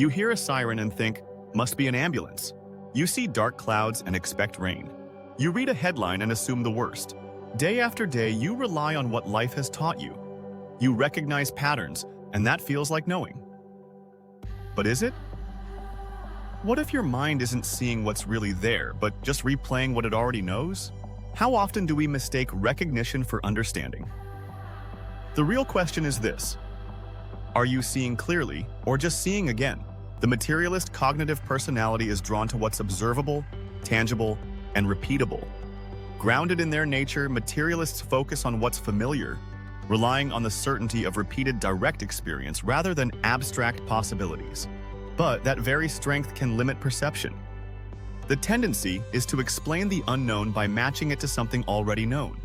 You hear a siren and think, must be an ambulance. You see dark clouds and expect rain. You read a headline and assume the worst. Day after day, you rely on what life has taught you. You recognize patterns, and that feels like knowing. But is it? What if your mind isn't seeing what's really there, but just replaying what it already knows? How often do we mistake recognition for understanding? The real question is this: are you seeing clearly, or just seeing again? The materialist cognitive personality is drawn to what's observable, tangible, and repeatable. Grounded in their nature, materialists focus on what's familiar, relying on the certainty of repeated direct experience rather than abstract possibilities. But that very strength can limit perception. The tendency is to explain the unknown by matching it to something already known.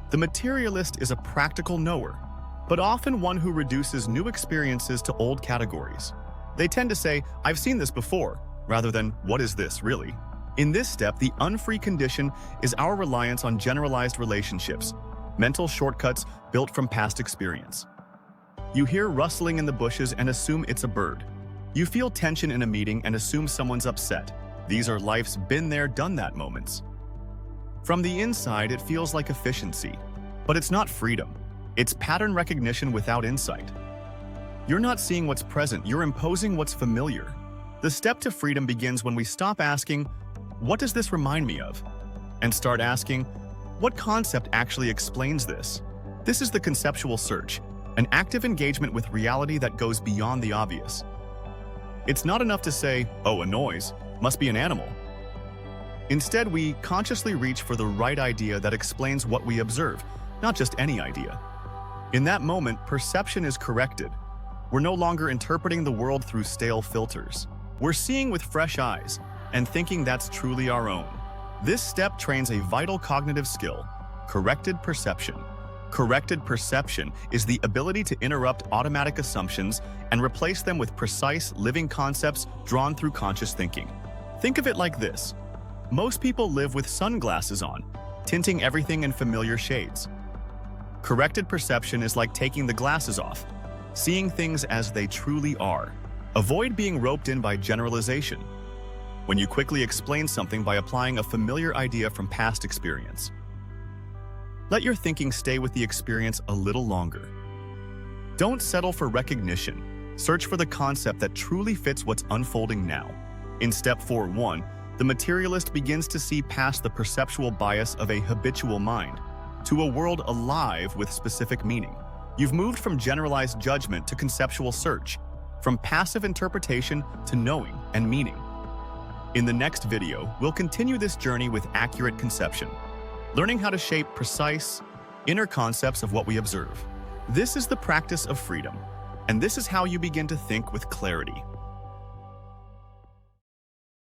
The materialist is a practical knower, but often one who reduces new experiences to old categories. They tend to say, "I've seen this before," rather than, "What is this, really?" In this step, the unfree condition is our reliance on generalized relationships, mental shortcuts built from past experience. You hear rustling in the bushes and assume it's a bird. You feel tension in a meeting and assume someone's upset. These are life's been there, done that moments. From the inside, it feels like efficiency, but it's not freedom. It's pattern recognition without insight. You're not seeing what's present, you're imposing what's familiar. The step to freedom begins when we stop asking, "What does this remind me of?" and start asking, "What concept actually explains this?" This is the conceptual search, an active engagement with reality that goes beyond the obvious. It's not enough to say, "Oh, a noise, must be an animal." Instead, we consciously reach for the right idea that explains what we observe, not just any idea. In that moment, perception is corrected. We're no longer interpreting the world through stale filters. We're seeing with fresh eyes and thinking that's truly our own. This step trains a vital cognitive skill: corrected perception. Corrected perception is the ability to interrupt automatic assumptions and replace them with precise, living concepts drawn through conscious thinking. Think of it like this: most people live with sunglasses on, tinting everything in familiar shades. Corrected perception is like taking the glasses off, seeing things as they truly are. Avoid being roped in by generalization. When you quickly explain something by applying a familiar idea from past experience. Let your thinking stay with the experience a little longer. Don't settle for recognition. Search for the concept that truly fits what's unfolding now. In step 4.1, the materialist begins to see past the perceptual bias of a habitual mind to a world alive with specific meaning. You've moved from generalized judgment to conceptual search, from passive interpretation to knowing and meaning. In the next video, we'll continue this journey with accurate conception, learning how to shape precise, inner concepts of what we observe. This is the practice of freedom, and this is how you begin to think with clarity.